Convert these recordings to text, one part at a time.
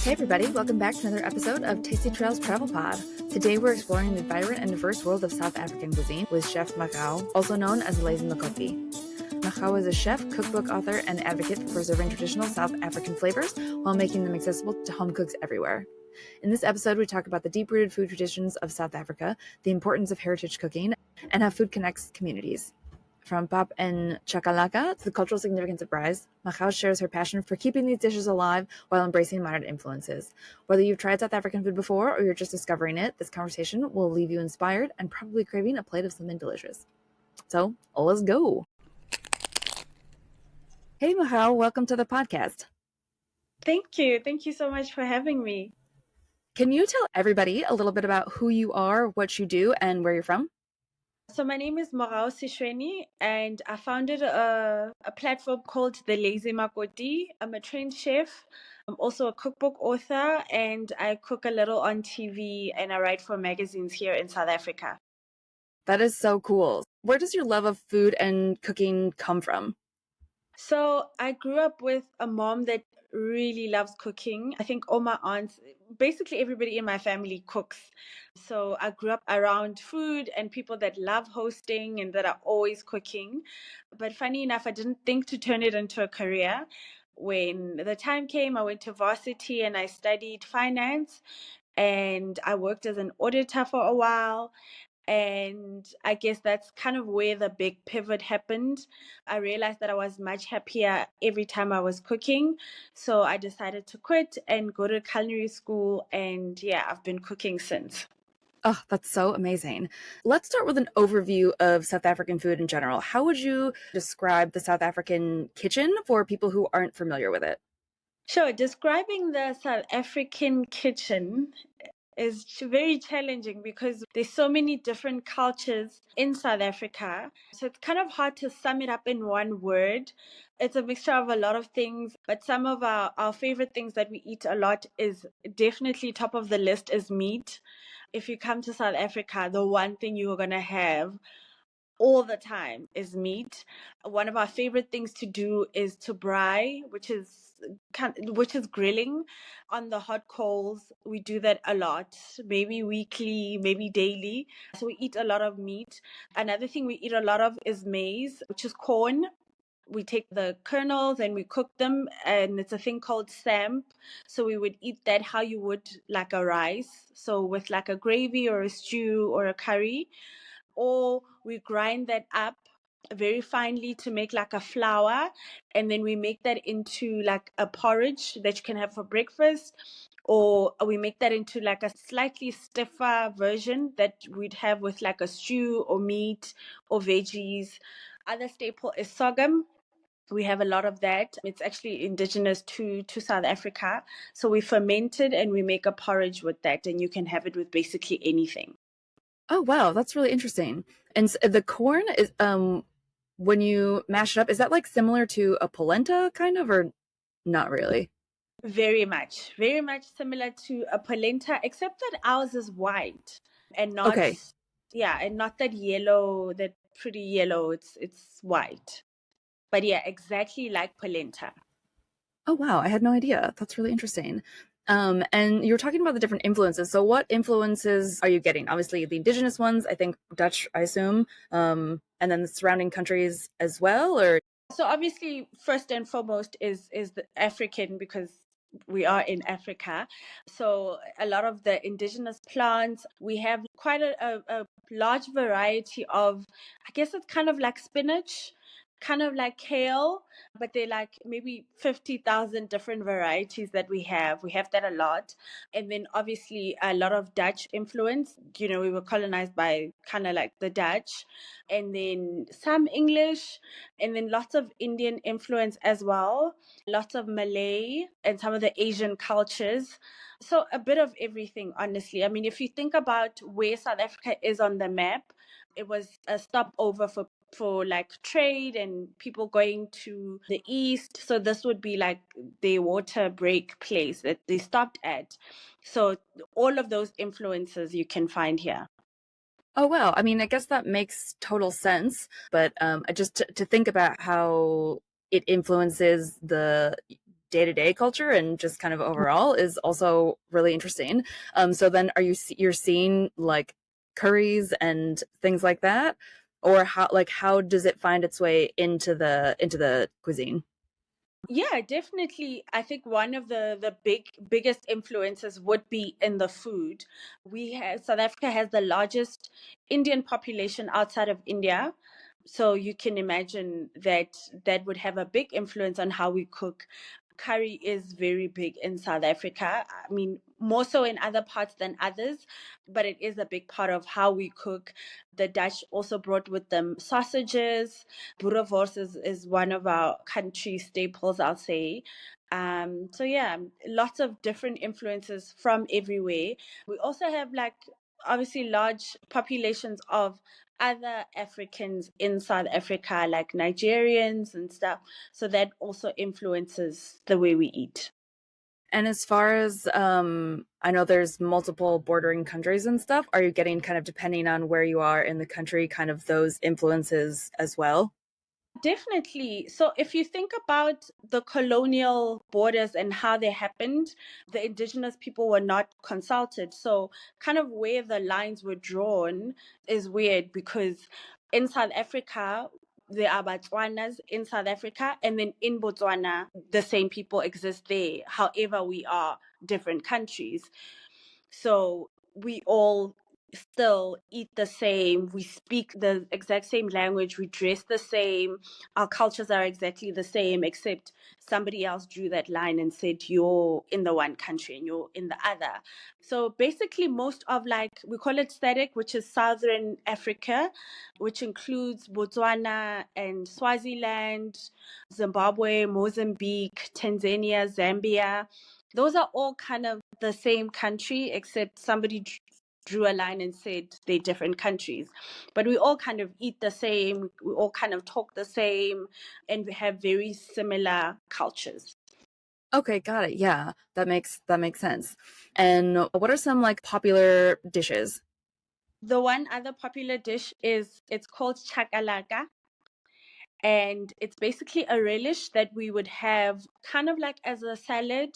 Hey everybody, welcome back to another episode of Tasty Trails Travel Pod. Today we're exploring the vibrant and diverse world of South African cuisine with Chef Mogau, also known as Lazy Makoti. Mogau is a chef, cookbook author, and advocate for preserving traditional South African flavors while making them accessible to home cooks everywhere. In this episode, we talk about the deep-rooted food traditions of South Africa, the importance of heritage cooking, and how food connects communities. From pap and chakalaka to the cultural significance of braai, Mogau shares her passion for keeping these dishes alive while embracing modern influences. Whether you've tried South African food before or you're just discovering it, this conversation will leave you inspired and probably craving a plate of something delicious. So, let's go. Hey Mogau, welcome to the podcast. Thank you. Thank you so much for having me. Can you tell everybody a little bit about who you are, what you do, and where you're from? So my name is Mogau Seshoene, and I founded a platform called the Lazy Makoti. I'm a trained chef. I'm also a cookbook author, and I cook a little on TV, and I write for magazines here in South Africa. That is so cool. Where does your love of food and cooking come from? So I grew up with a mom that really loves cooking. I think all my aunts, basically everybody in my family cooks. So I grew up around food and people that love hosting and that are always cooking. But funny enough, I didn't think to turn it into a career. When the time came, I went to varsity and I studied finance and I worked as an auditor for a while. And I guess that's kind of where the big pivot happened. I realized that I was much happier every time I was cooking. So I decided to quit and go to culinary school. And yeah, I've been cooking since. Oh, that's so amazing. Let's start with an overview of South African food in general. How would you describe the South African kitchen for people who aren't familiar with it? Sure, describing the South African kitchen is very challenging because there's so many different cultures in South Africa. So it's kind of hard to sum it up in one word. It's a mixture of a lot of things, but some of our favorite things that we eat a lot is definitely top of the list is meat. If you come to South Africa, the one thing you're going to have all the time is meat. One of our favorite things to do is to braai, which is grilling on the hot coals. We do that a lot, maybe weekly, maybe daily. So we eat a lot of meat. Another thing we eat a lot of is maize, which is corn. We take the kernels and we cook them, and it's a thing called samp. So we would eat that how you would like a rice. So with like a gravy or a stew or a curry, or we grind that up very finely to make like a flour, and then we make that into like a porridge that you can have for breakfast, or we make that into like a slightly stiffer version that we'd have with like a stew or meat or veggies. Other staple is sorghum. We have a lot of that. It's actually indigenous to South Africa. So we ferment it and we make a porridge with that, and you can have it with basically anything. Oh, wow, that's really interesting. And the corn is when you mash it up, is that like similar to a polenta kind of, or not really? Very much similar to a polenta, except that ours is white and not, Okay. yeah, and not that yellow, that pretty yellow. It's white, but yeah, exactly like polenta. Oh, wow, I had no idea. That's really interesting. And you were talking about the different influences. So what influences are you getting? Obviously the indigenous ones, I think Dutch, I assume, and then the surrounding countries as well, or? So obviously, first and foremost is the African, because we are in Africa. So a lot of the indigenous plants, we have quite a large variety of, I guess it's kind of like spinach, kind of like kale, but they're like maybe 50,000 different varieties that we have. We have that a lot. And then obviously a lot of Dutch influence. You know, we were colonized by kind of like the Dutch, and then some English, and then lots of Indian influence as well, lots of Malay and some of the Asian cultures. So a bit of everything, honestly. I mean, if you think about where South Africa is on the map, it was a stopover for like trade and people going to the east. So this would be like the water break place that they stopped at. So all of those influences you can find here. Oh, wow. I mean, I guess that makes total sense, but I just to think about how it influences the day-to-day culture and just kind of overall is also really interesting. So then you're seeing like curries and things like that, or how does it find its way into the cuisine? Yeah, definitely. I think one of the biggest influences would be in the food. We have South Africa has the largest Indian population outside of India. So you can imagine that that would have a big influence on how we cook. Curry is very big in South Africa. I mean, more so in other parts than others, but it is a big part of how we cook. The Dutch also brought with them sausages. Boerewors is one of our country staples, I'll say. So yeah, lots of different influences from everywhere. We also have like obviously large populations of other Africans in South Africa, like Nigerians and stuff. So that also influences the way we eat. And as far as I know there's multiple bordering countries and stuff, are you getting kind of depending on where you are in the country, kind of those influences as well? Definitely. So, if you think about the colonial borders and how they happened, the indigenous people were not consulted. So, kind of where the lines were drawn is weird because in South Africa, there are Botswanas in South Africa, and then in Botswana, the same people exist there. However, we are different countries. So we all still eat the same, we speak the exact same language, we dress the same, our cultures are exactly the same, except somebody else drew that line and said you're in the one country and you're in the other. So basically, most of like we call it SADC, which is Southern Africa, which includes Botswana and Swaziland, Zimbabwe, Mozambique, Tanzania, Zambia. Those are all kind of the same country, except somebody drew a line and said they're different countries. But we all kind of eat the same, we all kind of talk the same, and we have very similar cultures. Okay, got it. Yeah, that makes sense. And what are some like popular dishes? The one other popular dish is it's called chakalaka. And it's basically a relish that we would have kind of like as a salad.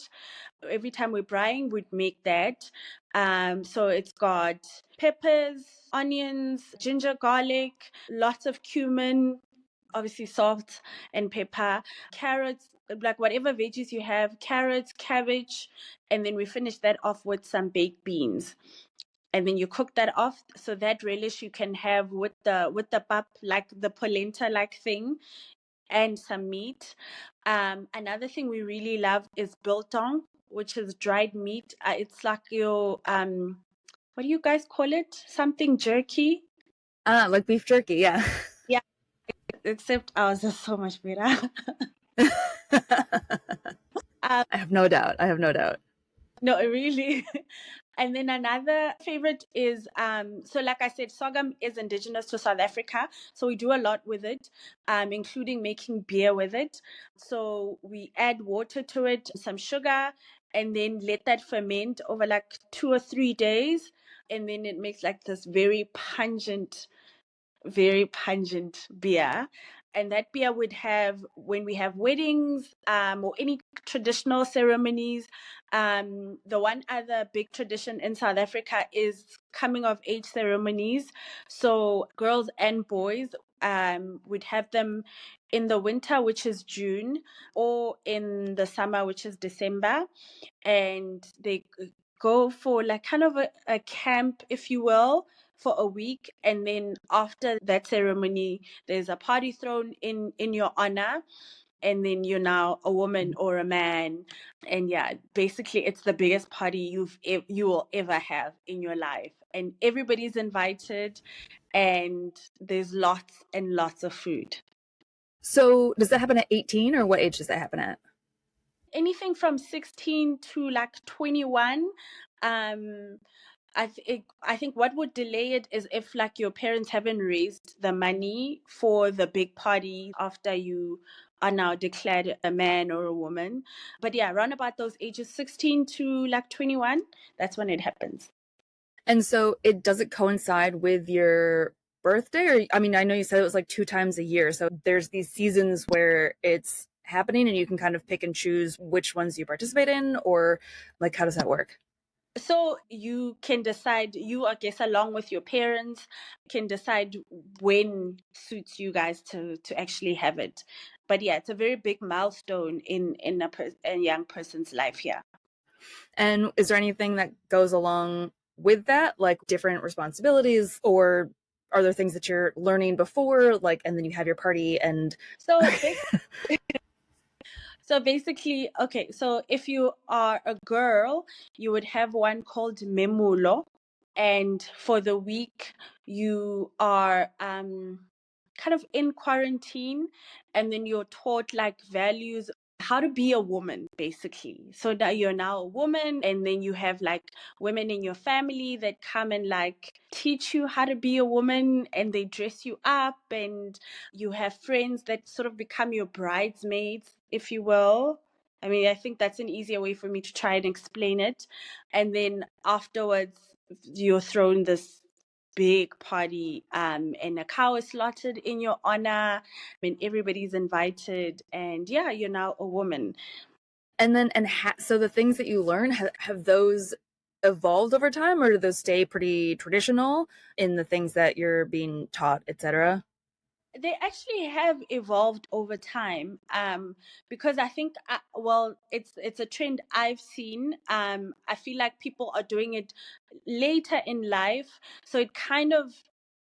Every time we're braaiing, we'd make that. So it's got peppers, onions, ginger, garlic, lots of cumin, obviously salt and pepper, carrots, like whatever veggies you have, carrots, cabbage, and then we finish that off with some baked beans. And then you cook that off, so that relish you can have with the pap, like the polenta like thing, and some meat. Another thing we really love is biltong, which is dried meat. It's like your what do you guys call it? Something jerky. Ah, like beef jerky, yeah. Yeah, except ours is so much better. um, I have no doubt. I have no doubt. no, really. And then another favorite is so like I said, sorghum is indigenous to South Africa. So we do a lot with it, including making beer with it. So we add water to it, some sugar, and then let that ferment over like 2 or 3 days. And then it makes like this very pungent beer. And that beer would have when we have weddings or any traditional ceremonies. The one other big tradition in South Africa is coming of age ceremonies. So girls and boys would have them in the winter, which is June, or in the summer, which is December. And they go for like kind of a camp, if you will, for a week. And then after that ceremony, there's a party thrown in your honor. And then you're now a woman or a man. And yeah, basically it's the biggest party you will ever have in your life. And everybody's invited and there's lots and lots of food. So, does that happen at 18 or what age does that happen at? Anything from 16 to like 21. um I think what would delay it is if like your parents haven't raised the money for the big party after you are now declared a man or a woman. But yeah, around about those ages, 16 to like 21, that's when it happens. And so it doesn't coincide with your birthday, or I mean, I know you said it was like two times a year. So there's these seasons where it's happening and you can kind of pick and choose which ones you participate in, or like how does that work? So you can decide, you, I guess, along with your parents, can decide when suits you guys to actually have it. But yeah, it's a very big milestone in a young person's life here. And is there anything that goes along with that, like different responsibilities, or are there things that you're learning before, like, and then you have your party and So basically, okay, so if you are a girl, you would have one called memulo, and for the week you are kind of in quarantine, and then you're taught like values, how to be a woman basically. So that you're now a woman, and then you have like women in your family that come and like teach you how to be a woman, and they dress you up, and you have friends that sort of become your bridesmaids, if you will. I mean, I think that's an easier way for me to try and explain it. And then afterwards, you're thrown this big party, and a cow is slaughtered in your honor. I mean, everybody's invited, and yeah, you're now a woman. and then so the things that you learn, have those evolved over time, or do those stay pretty traditional in the things that you're being taught, etc.? They actually have evolved over time, because I think, well, it's a trend I've seen. I feel like people are doing it later in life, so it kind of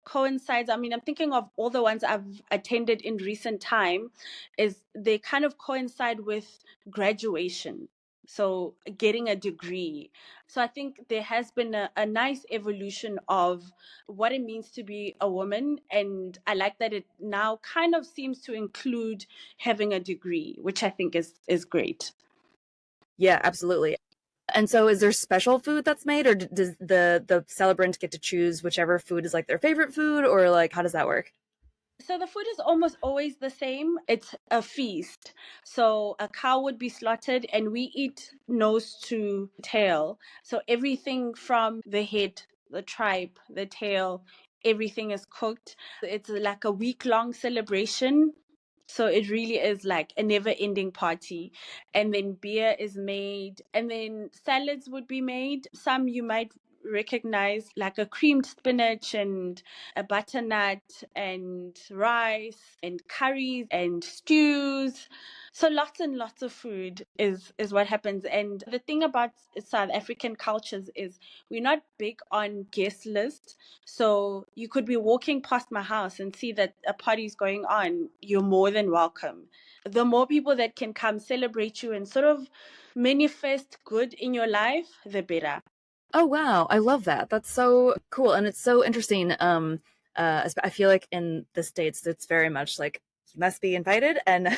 coincides. I mean, I'm thinking of all the ones I've attended in recent time, is they kind of coincide with graduation, so getting a degree. So I think there has been a nice evolution of what it means to be a woman. And I like that it now kind of seems to include having a degree, which I think is great. Yeah, absolutely. And so is there special food that's made, or does the celebrant get to choose whichever food is like their favorite food, or like how does that work? So the food is almost always the same. It's a feast. So a cow would be slaughtered, and we eat nose to tail. So everything from the head, the tripe, the tail, everything is cooked. It's like a week-long celebration. So it really is like a never-ending party. And then beer is made, and then salads would be made. Some you might recognize, like a creamed spinach and a butternut and rice and curries and stews. So lots and lots of food is what happens. And the thing about South African cultures is we're not big on guest lists. So you could be walking past my house and see that a party's going on. You're more than welcome. The more people that can come celebrate you and sort of manifest good in your life, the better. Oh wow, I love that. That's so cool, and it's so interesting. I feel like in the States, it's very much like you must be invited, and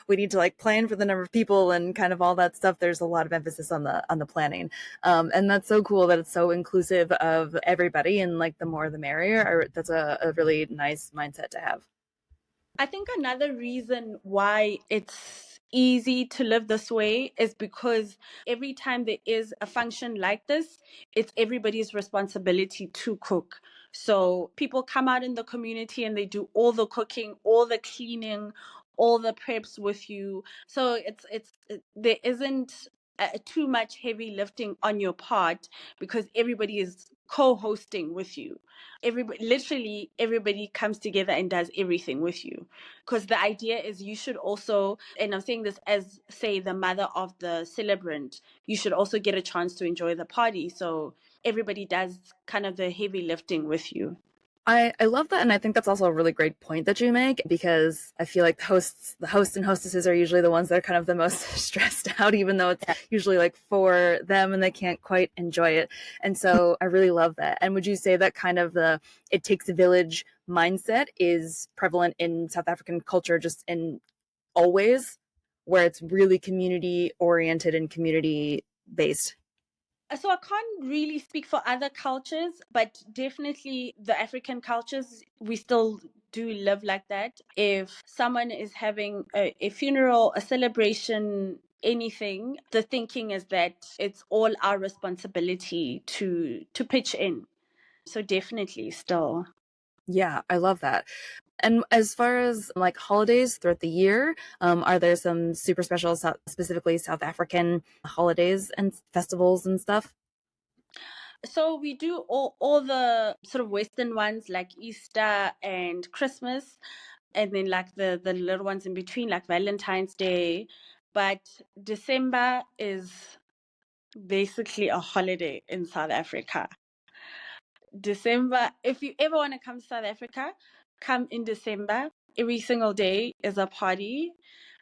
we need to like plan for the number of people and kind of all that stuff. There's a lot of emphasis on the planning, and that's so cool that it's so inclusive of everybody, and like the more the merrier. That's a really nice mindset to have. I think another reason why it's easy to live this way is because every time there is a function like this, it's everybody's responsibility to cook. So people come out in the community and they do all the cooking, all the cleaning, all the preps with you. So there isn't too much heavy lifting on your part because everybody is co-hosting with you. Everybody comes together and does everything with you, because the idea is you should also, and I'm saying this as, say, the mother of the celebrant, you should also get a chance to enjoy the party. So everybody does kind of the heavy lifting with you. I love that, and I think that's also a really great point that you make, because I feel like the hosts and hostesses are usually the ones that are kind of the most stressed out, even though it's usually like for them and they can't quite enjoy it. And so I really love that. And would you say that kind of the it takes a village mindset is prevalent in South African culture, just in always, where it's really community oriented and community based? So I can't really speak for other cultures, but definitely the African cultures, we still do live like that. If someone is having a funeral, a celebration, anything, the thinking is that it's all our responsibility to pitch in. So definitely still. Yeah, I love that. And as far as like holidays throughout the year, are there some super special, specifically South African holidays and festivals and stuff? So we do all the sort of Western ones like Easter and Christmas, and then like the little ones in between, like Valentine's Day. But December is basically a holiday in South Africa. December, if you ever want to come to South Africa, come in December. Every single day is a party.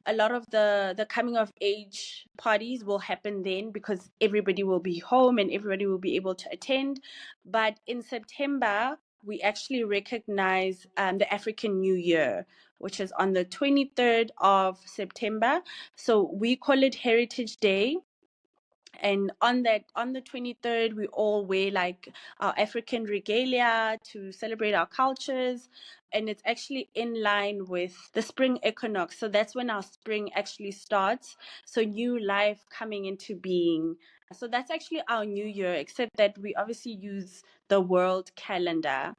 A lot of the coming of age parties will happen then because everybody will be home and everybody will be able to attend. But in September, we actually recognize the African New Year, which is on the 23rd of September. So we call it Heritage Day. And on the 23rd, we all wear like our African regalia to celebrate our cultures, and it's actually in line with the spring equinox. So that's when our spring actually starts, so new life coming into being. So that's actually our new year, except that we obviously use the world calendar,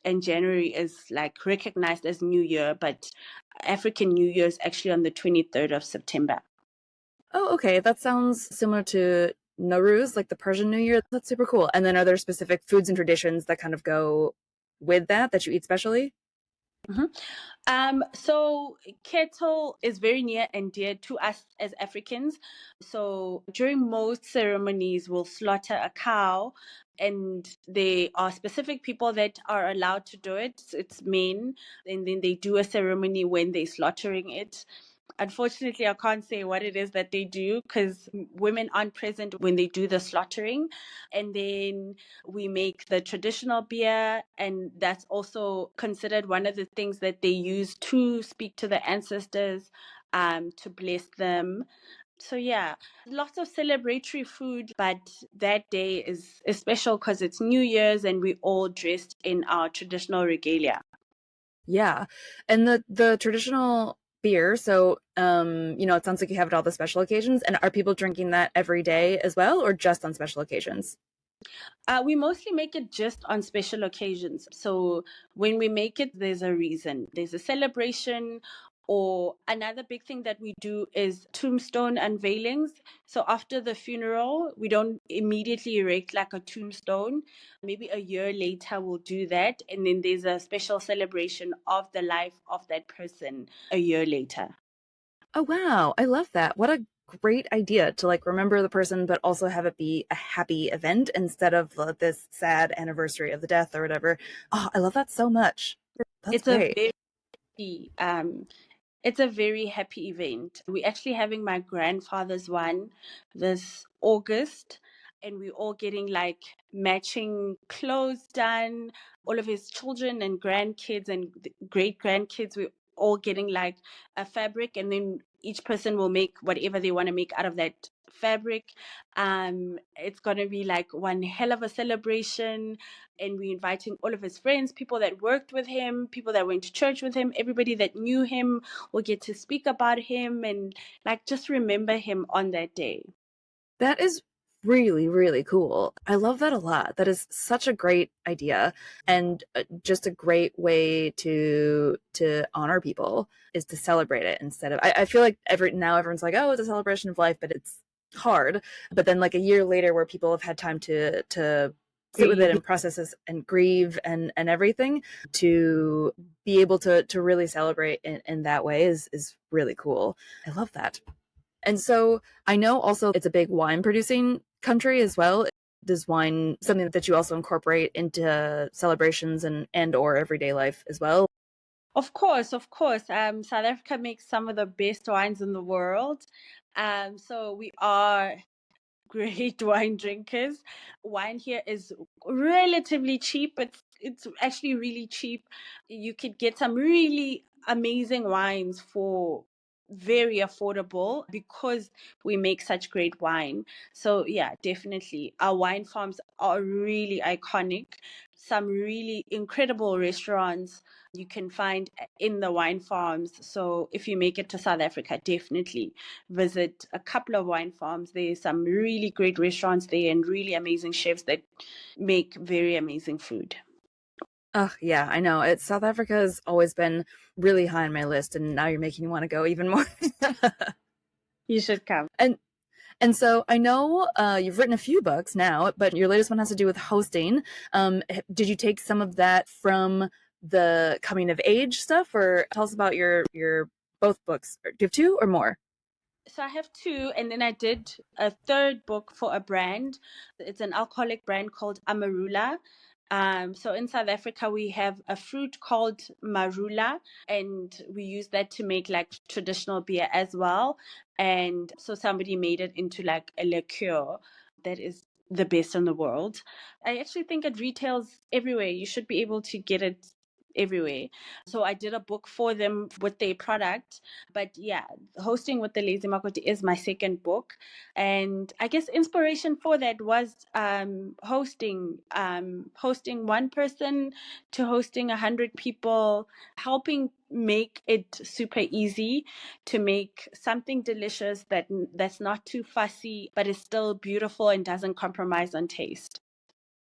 and January is like recognized as new year, but African New Year is actually on the 23rd of September. Oh, okay. That sounds similar to Nowruz, like the Persian New Year. That's super cool. And then are there specific foods and traditions that kind of go with that you eat specially? Mhm. So kettle is very near and dear to us as Africans. So during most ceremonies, we'll slaughter a cow, and there are specific people that are allowed to do it. It's men, and then they do a ceremony when they're slaughtering it. Unfortunately, I can't say what it is that they do because women aren't present when they do the slaughtering. And then we make the traditional beer, and that's also considered one of the things that they use to speak to the ancestors, to bless them. So yeah, lots of celebratory food, but that day is special because it's New Year's and we all dressed in our traditional regalia. Yeah. And the traditional beer, so it sounds like you have it all the special occasions. And are people drinking that every day as well, or just on special occasions? We mostly make it just on special occasions. So when we make it, there's a reason. There's a celebration, or another big thing that we do is tombstone unveilings. So after the funeral, we don't immediately erect like a tombstone. Maybe a year later, we'll do that. And then there's a special celebration of the life of that person a year later. Oh, wow. I love that. What a great idea to like remember the person, but also have it be a happy event instead of this sad anniversary of the death or whatever. Oh, I love that so much. That's It's a great. very It's a very happy event. We're actually having my grandfather's one this August, and we're all getting like matching clothes done. All of his children and grandkids and great grandkids, we're all getting like a fabric, and then each person will make whatever they want to make out of that fabric. It's gonna be like one hell of a celebration, and we're inviting all of his friends, people that worked with him, people that went to church with him, everybody that knew him will get to speak about him and like just remember him on that day. That is really, really cool. I love that a lot. That is such a great idea and just a great way to honor people is to celebrate it instead of I feel like everyone's like, oh, it's a celebration of life, but it's hard. But then like a year later where people have had time to sit with it Grieve. and process this and grieve and everything to be able to really celebrate in that way is really cool. I love that. And so I know also it's a big wine producing country as well. Is wine something that you also incorporate into celebrations and or everyday life as well? Of course, of course. South Africa makes some of the best wines in the world. So we are great wine drinkers. Wine here is relatively cheap. It's actually really cheap. You could get some really amazing wines for very affordable because we make such great wine. So yeah, definitely. Our wine farms are really iconic. Some really incredible restaurants you can find in the wine farms. So if you make it to South Africa, definitely visit a couple of wine farms. There's some really great restaurants there and really amazing chefs that make very amazing food. Oh, yeah, I know. South Africa has always been really high on my list, and now you're making me want to go even more. You should come. and And so I know you've written a few books now, but your latest one has to do with hosting. Did you take some of that from the coming of age stuff, or tell us about your both books? Do you have two or more? So I have two, and then I did a third book for a brand. It's an alcoholic brand called Amarula. So in South Africa, we have a fruit called marula, and we use that to make like traditional beer as well. And so somebody made it into like a liqueur that is the best in the world. I actually think it retails everywhere. You should be able to get it everywhere. So I did a book for them with their product. But yeah, hosting with the Lazy Makoti is my second book. And I guess inspiration for that was hosting one person to hosting 100 people, helping make it super easy to make something delicious that's not too fussy, but is still beautiful and doesn't compromise on taste.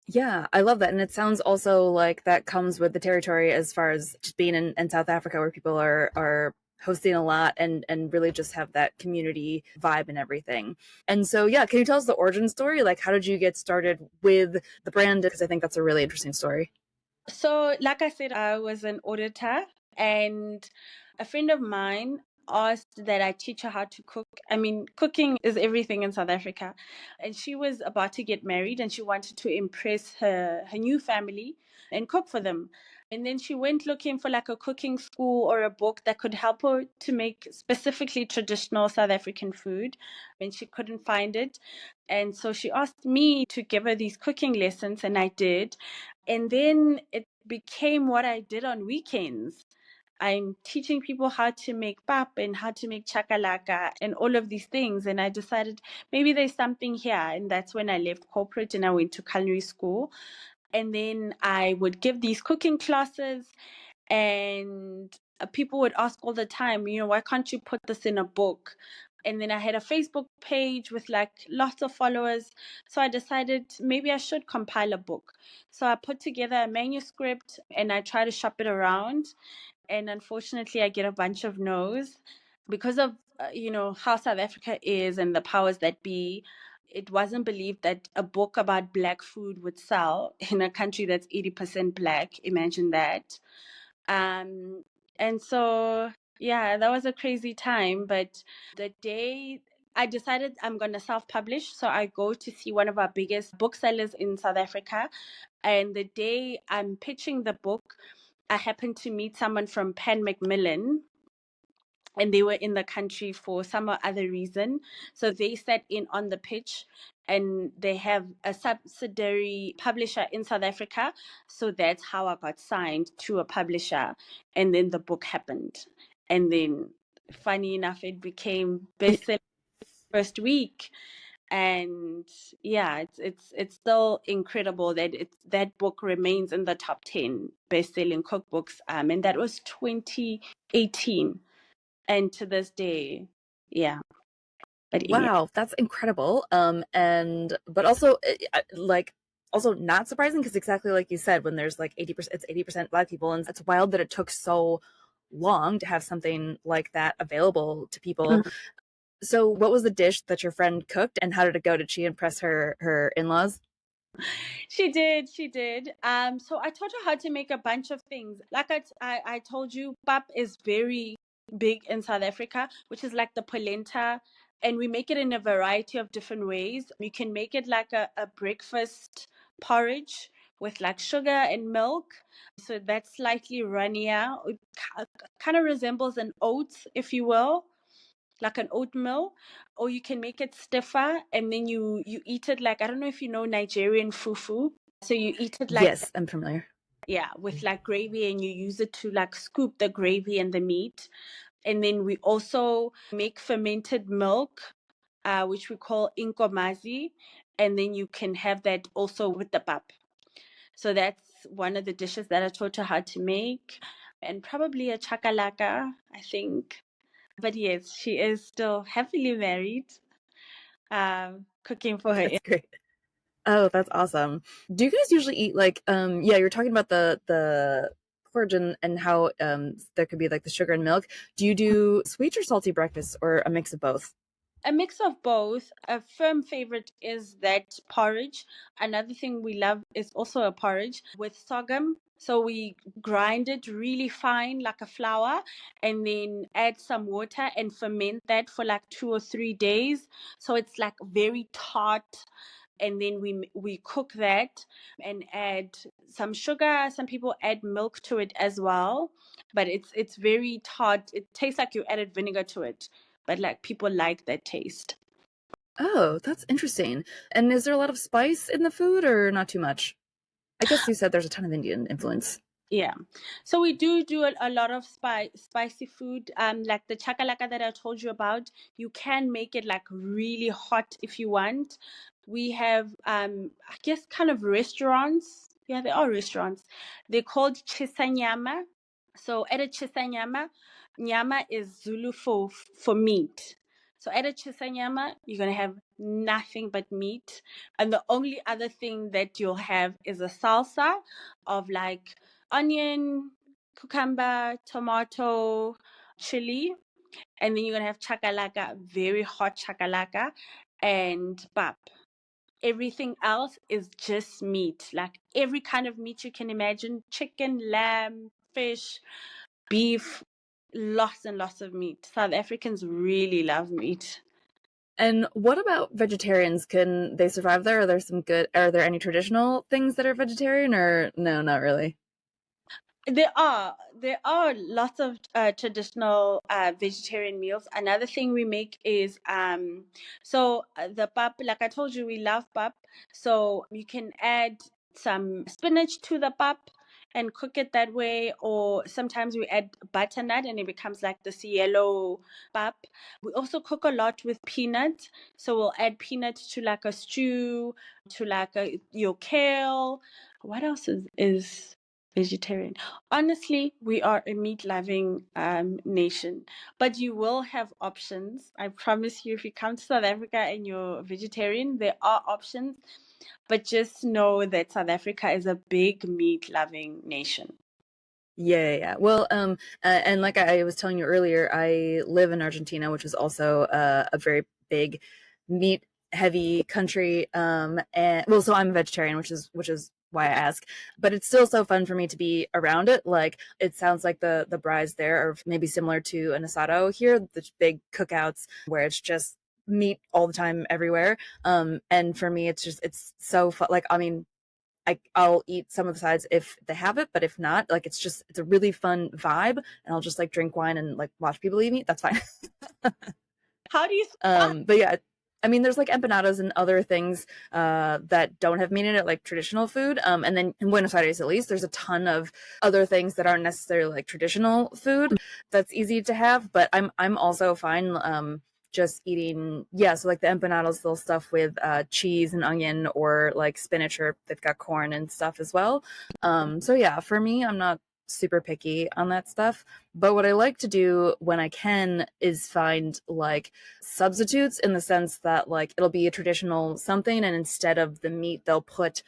Yeah, I love that. And it sounds also like that comes with the territory as far as just being in South Africa where people are hosting a lot and really just have that community vibe and everything. And so, yeah, can you tell us the origin story? Like, how did you get started with the brand? Because I think that's a really interesting story. So, like I said, I was an auditor, and a friend of mine asked that I teach her how to cook. I mean, cooking is everything in South Africa. And she was about to get married and she wanted to impress her new family and cook for them. And then she went looking for like a cooking school or a book that could help her to make specifically traditional South African food. And she couldn't find it. And so she asked me to give her these cooking lessons, and I did. And then it became what I did on weekends. I'm teaching people how to make pap and how to make chakalaka and all of these things. And I decided maybe there's something here. And that's when I left corporate and I went to culinary school. And then I would give these cooking classes, and people would ask all the time, why can't you put this in a book? And then I had a Facebook page with like lots of followers. So I decided maybe I should compile a book. So I put together a manuscript and I try to shop it around. And unfortunately, I get a bunch of no's because of, how South Africa is and the powers that be. It wasn't believed that a book about black food would sell in a country that's 80% black. Imagine that. Um, and so, yeah, that was a crazy time. But the day I decided I'm going to self publish, so I go to see one of our biggest booksellers in South Africa. And the day I'm pitching the book, I happened to meet someone from Pan Macmillan, and they were in the country for some or other reason. So they sat in on the pitch, and they have a subsidiary publisher in South Africa. So that's how I got signed to a publisher. And then the book happened. And then, funny enough, it became bestseller first week. And yeah, it's still incredible that that book remains in the top 10 best-selling cookbooks. And that was 2018, and to this day, yeah. But yeah. Wow, that's incredible. And but also like also not surprising because exactly like you said, when there's like 80%, it's 80% Black people, and it's wild that it took so long to have something like that available to people. So, what was the dish that your friend cooked, and how did it go? Did she impress her in-laws? She did. So I taught her how to make a bunch of things. Like I told you, pap is very big in South Africa, which is like the polenta. And we make it in a variety of different ways. You can make it like a breakfast porridge with like sugar and milk. So that's slightly runnier. It kind of resembles an oat, if you will, like an oatmeal. Or you can make it stiffer, and then you eat it like, I don't know if you know Nigerian fufu. So you eat it like that, Yes, I'm familiar. yeah, with like gravy, and you use it to like scoop the gravy and the meat. And then we also make fermented milk, which we call inkomazi, and then you can have that also with the pap. So that's one of the dishes that I taught her how to make, and probably a chakalaka, I think. But yes, she is still happily married, cooking for her. That's great. Oh, that's awesome. Do you guys usually eat like yeah, you're talking about the porridge and how there could be like the sugar and milk. Do you do sweet or salty breakfast or a mix of both? A mix of both. A firm favorite is that porridge. Another thing we love is also a porridge with sorghum. So we grind it really fine like a flour and then add some water and ferment that for like 2 or 3 days. So it's like very tart, and then we cook that and add some sugar. Some people add milk to it as well, but it's very tart. It tastes like you added vinegar to it, but like people like that taste. Oh, that's interesting. And is there a lot of spice in the food or not too much? I guess you said there's a ton of Indian influence. Yeah. So we do a lot of spicy food. Like the chakalaka that I told you about, you can make it like really hot if you want. We have I guess kind of restaurants. Yeah, they are restaurants. They're called chisanyama. So at a chisanyama, nyama is Zulu for meat. So at a chisanyama, you're gonna have nothing but meat, and the only other thing that you'll have is a salsa of like onion, cucumber, tomato, chili, and then you're gonna have chakalaka, very hot chakalaka, and pap. Everything else is just meat, like every kind of meat you can imagine: chicken, lamb, fish, beef, lots and lots of meat. South Africans really love meat. And what about vegetarians? Can they survive there? Are there any traditional things that are vegetarian or no, not really? There are lots of traditional vegetarian meals. Another thing we make is the pap. Like I told you, we love pap. So you can add some spinach to the pap and cook it that way. Or sometimes we add butternut and it becomes like this yellow pap. We also cook a lot with peanut. So we'll add peanut to like a stew, to like your kale. What else is vegetarian? Honestly, we are a meat loving nation, but you will have options. I promise you, if you come to South Africa and you're vegetarian, there are options, but just know that South Africa is a big meat loving nation. Yeah, yeah, yeah. Well, and like I was telling you earlier, I live in Argentina, which is also a very big meat heavy country. And well, so I'm a vegetarian, which is why I ask. But it's still so fun for me to be around it. Like it sounds like the braais there are maybe similar to an asado here, the big cookouts where it's just meat all the time everywhere. And for me, it's so fun. Like I mean, I'll eat some of the sides if they have it, but if not, like it's a really fun vibe, and I'll just like drink wine and like watch people eat meat. That's fine. How do you survive? But yeah, I mean, there's like empanadas and other things that don't have meat in it, like traditional food. And then in Buenos Aires, at least, there's a ton of other things that aren't necessarily like traditional food that's easy to have. But I'm also fine. Just eating, yeah. So like the empanadas, they'll stuff with cheese and onion or like spinach, or they've got corn and stuff as well. So yeah, for me, I'm not super picky on that stuff. But what I like to do when I can is find like substitutes, in the sense that like it'll be a traditional something, and instead of the meat they'll put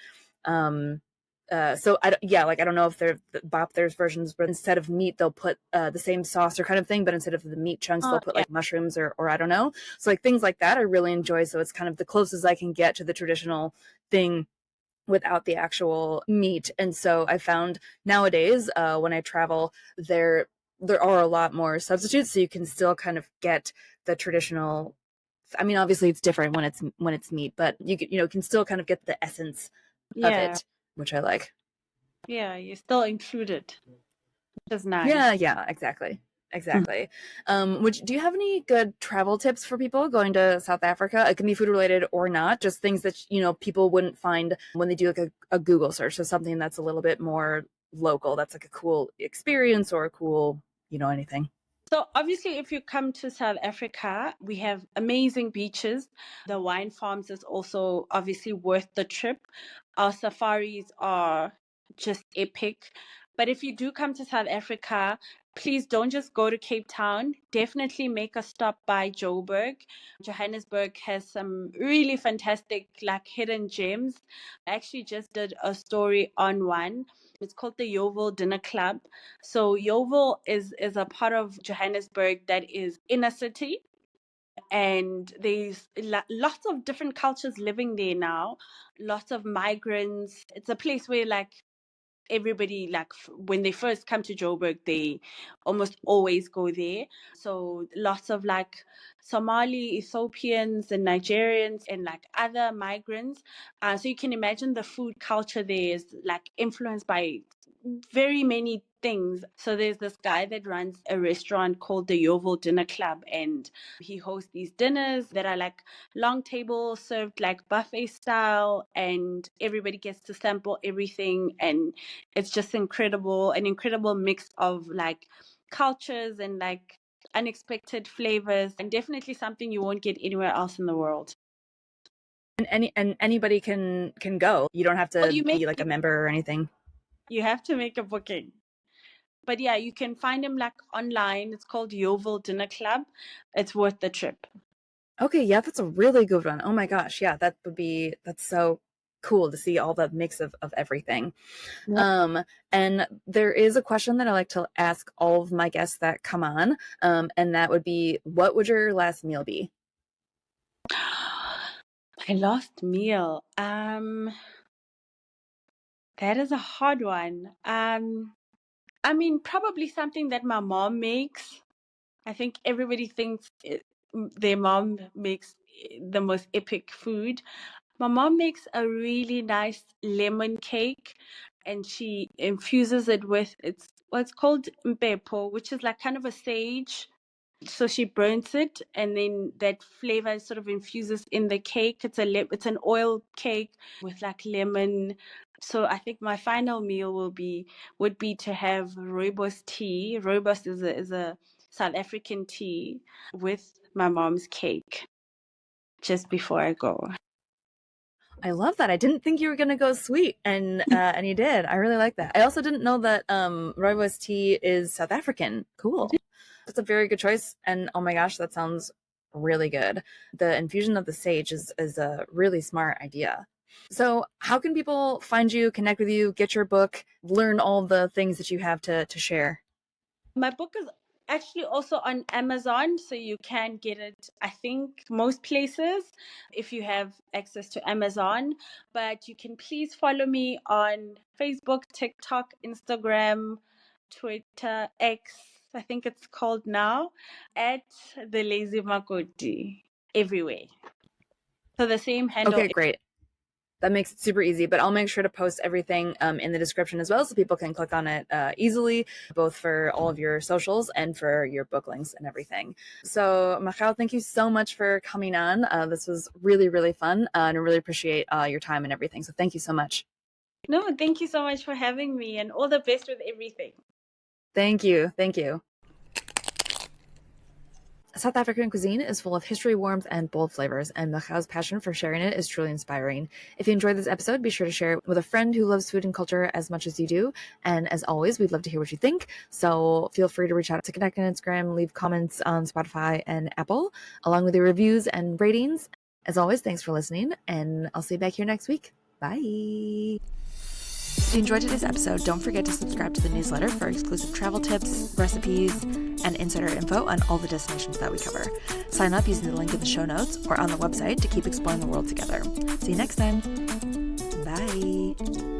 um so yeah, like I don't know if there's versions, but instead of meat they'll put the same sauce or kind of thing, but instead of the meat chunks Oh, they'll put yeah. like mushrooms or I don't know. So like things like that I really enjoy, so it's kind of the closest I can get to the traditional thing without the actual meat. And so I found nowadays when I travel, there are a lot more substitutes, so you can still kind of get the traditional. I mean, obviously it's different when it's meat, but can still kind of get the essence of Yeah, it, which I like. yeah, you're still included, which is Yeah, nice. yeah, exactly. Exactly. Do you have any good travel tips for people going to South Africa? It can be food related or not, just things that, people wouldn't find when they do like a Google search. So something that's a little bit more local, that's like a cool experience or a cool, anything. So obviously, if you come to South Africa, we have amazing beaches. The wine farms is also obviously worth the trip. Our safaris are just epic. But if you do come to South Africa, please don't just go to Cape Town. Definitely make a stop by Joburg. Johannesburg has some really fantastic like hidden gems. I actually just did a story on one. It's called the Yeovil Dinner Club. So Yeovil is a part of Johannesburg that is inner city, and there's lots of different cultures living there now, lots of migrants. It's a place where like everybody, like when they first come to Joburg, they almost always go there. So lots of like Somali, Ethiopians, and Nigerians, and like other migrants. So you can imagine the food culture there is like influenced by very many things. So there's this guy that runs a restaurant called the Yeovil Dinner Club, and he hosts these dinners that are like long tables served like buffet style, and everybody gets to sample everything, and it's just incredible, an incredible mix of like cultures and like unexpected flavors, and definitely something you won't get anywhere else in the world. And anybody can go. You don't have Well, to be like a member or anything. you have to make a booking. But yeah, you can find him like online. It's called Yeovil Dinner Club. It's worth the trip. Okay, yeah, that's a really good one. Oh my gosh, yeah, that's so cool to see all the mix of everything. Yeah. And there is a question that I like to ask all of my guests that come on, and that would be, what would your last meal be? My last meal. That is a hard one. I mean, probably something that my mom makes. I think everybody thinks their mom makes the most epic food. My mom makes a really nice lemon cake, and she infuses it with it's what's called mpepo, which is like kind of a sage. So she burns it, and then that flavor sort of infuses in the cake. It's an oil cake with like lemon. So I think my final meal would be to have rooibos tea. Rooibos is a South African tea with my mom's cake just before I go. I love that. I didn't think you were gonna go sweet, and you did. I really like that. I also didn't know that rooibos tea is South African. Cool. That's a very good choice. And oh my gosh, that sounds really good. The infusion of the sage is a really smart idea. So, how can people find you, connect with you, get your book, learn all the things that you have to share? My book is actually also on Amazon, so you can get it, I think, most places if you have access to Amazon. But you can please follow me on Facebook, TikTok, Instagram, Twitter, X, I think it's called now, at the Lazy Makoti, everywhere. So the same handle. Okay, great. That makes it super easy, but I'll make sure to post everything in the description as well, so people can click on it easily, both for all of your socials and for your book links and everything. So, Mogau, thank you so much for coming on. This was really, really fun, and I really appreciate your time and everything. So thank you so much. No, thank you so much for having me, and all the best with everything. Thank you. Thank you. South African cuisine is full of history, warmth, and bold flavors, and Mogau's passion for sharing it is truly inspiring. If you enjoyed this episode, be sure to share it with a friend who loves food and culture as much as you do. And as always, we'd love to hear what you think. So feel free to reach out to connect on Instagram, leave comments on Spotify and Apple, along with your reviews and ratings. As always, thanks for listening, and I'll see you back here next week. Bye. If you enjoyed today's episode, don't forget to subscribe to the newsletter for exclusive travel tips, recipes, and insider info on all the destinations that we cover. Sign up using the link in the show notes or on the website to keep exploring the world together. See you next time. Bye.